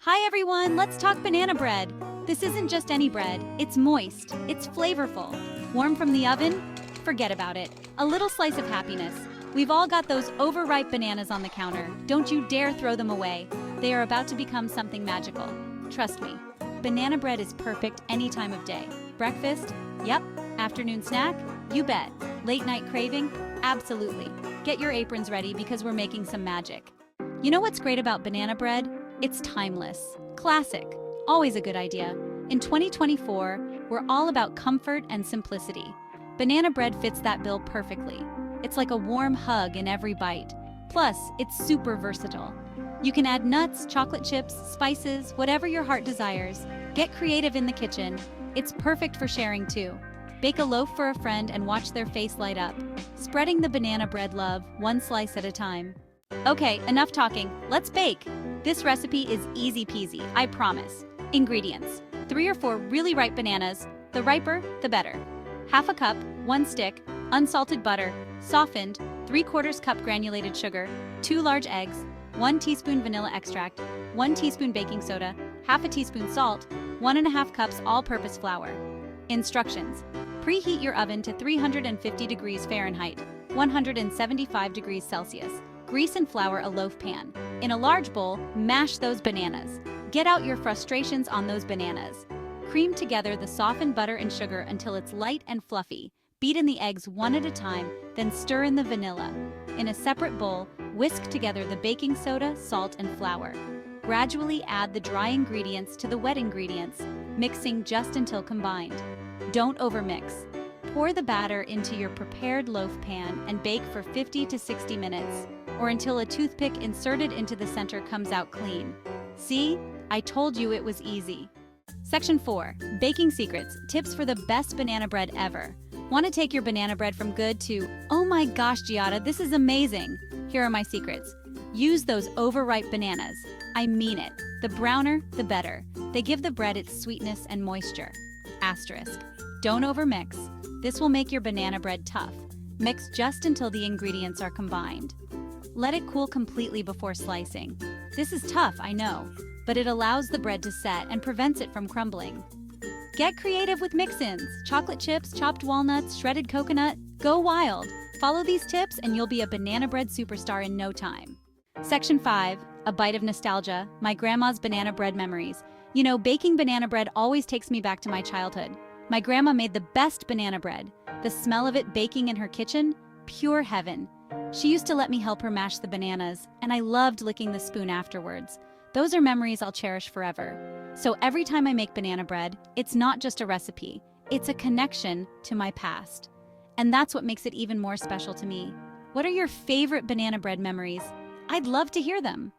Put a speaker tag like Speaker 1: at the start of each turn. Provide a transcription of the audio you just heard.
Speaker 1: Hi everyone, let's talk banana bread. This isn't just any bread, it's moist, it's flavorful. Warm from the oven? Forget about it. A little slice of happiness. We've all got those overripe bananas on the counter. Don't you dare throw them away. They are about to become something magical. Trust me, banana bread is perfect any time of day. Breakfast? Yep. Afternoon snack? You bet. Late night craving? Absolutely. Get your aprons ready because we're making some magic. You know what's great about banana bread? It's timeless, classic, always a good idea. In 2024, we're all about comfort and simplicity. Banana bread fits that bill perfectly. It's like a warm hug in every bite. Plus, it's super versatile. You can add nuts, chocolate chips, spices, whatever your heart desires. Get creative in the kitchen. It's perfect for sharing too. Bake a loaf for a friend and watch their face light up. Spreading the banana bread love, one slice at a time. Okay, enough talking. Let's bake. This recipe is easy peasy, I promise. Ingredients: 3 or 4 really ripe bananas, the riper, the better. Half a cup, 1 stick, unsalted butter, softened, 3/4 cup granulated sugar, 2 large eggs, 1 teaspoon vanilla extract, 1 teaspoon baking soda, half a teaspoon salt, 1½ cups all-purpose flour. Instructions: preheat your oven to 350 degrees Fahrenheit, 175 degrees Celsius. Grease and flour a loaf pan. In a large bowl, mash those bananas. Get out your frustrations on those bananas. Cream together the softened butter and sugar until it's light and fluffy. Beat in the eggs one at a time, then stir in the vanilla. In a separate bowl, whisk together the baking soda, salt, and flour. Gradually add the dry ingredients to the wet ingredients, mixing just until combined. Don't overmix. Pour the batter into your prepared loaf pan and bake for 50 to 60 minutes, or until a toothpick inserted into the center comes out clean. See? I told you it was easy. Section 4. Baking Secrets. Tips for the best banana bread ever. Want to take your banana bread from good to, oh my gosh, Giada, this is amazing? Here are my secrets. Use those overripe bananas. I mean it. The browner, the better. They give the bread its sweetness and moisture. Asterisk. Don't overmix. This will make your banana bread tough. Mix just until the ingredients are combined. Let it cool completely before slicing. This is tough, I know, but it allows the bread to set and prevents it from crumbling. Get creative with mix-ins. Chocolate chips, chopped walnuts, shredded coconut. Go wild. Follow these tips and you'll be a banana bread superstar in no time. Section 5. A bite of nostalgia. My grandma's banana bread memories. You know, baking banana bread always takes me back to my childhood. My grandma made the best banana bread. The smell of it baking in her kitchen, pure heaven. She used to let me help her mash the bananas, and I loved licking the spoon afterwards. Those are memories I'll cherish forever. So every time I make banana bread, it's not just a recipe, it's a connection to my past. And that's what makes it even more special to me. What are your favorite banana bread memories? I'd love to hear them.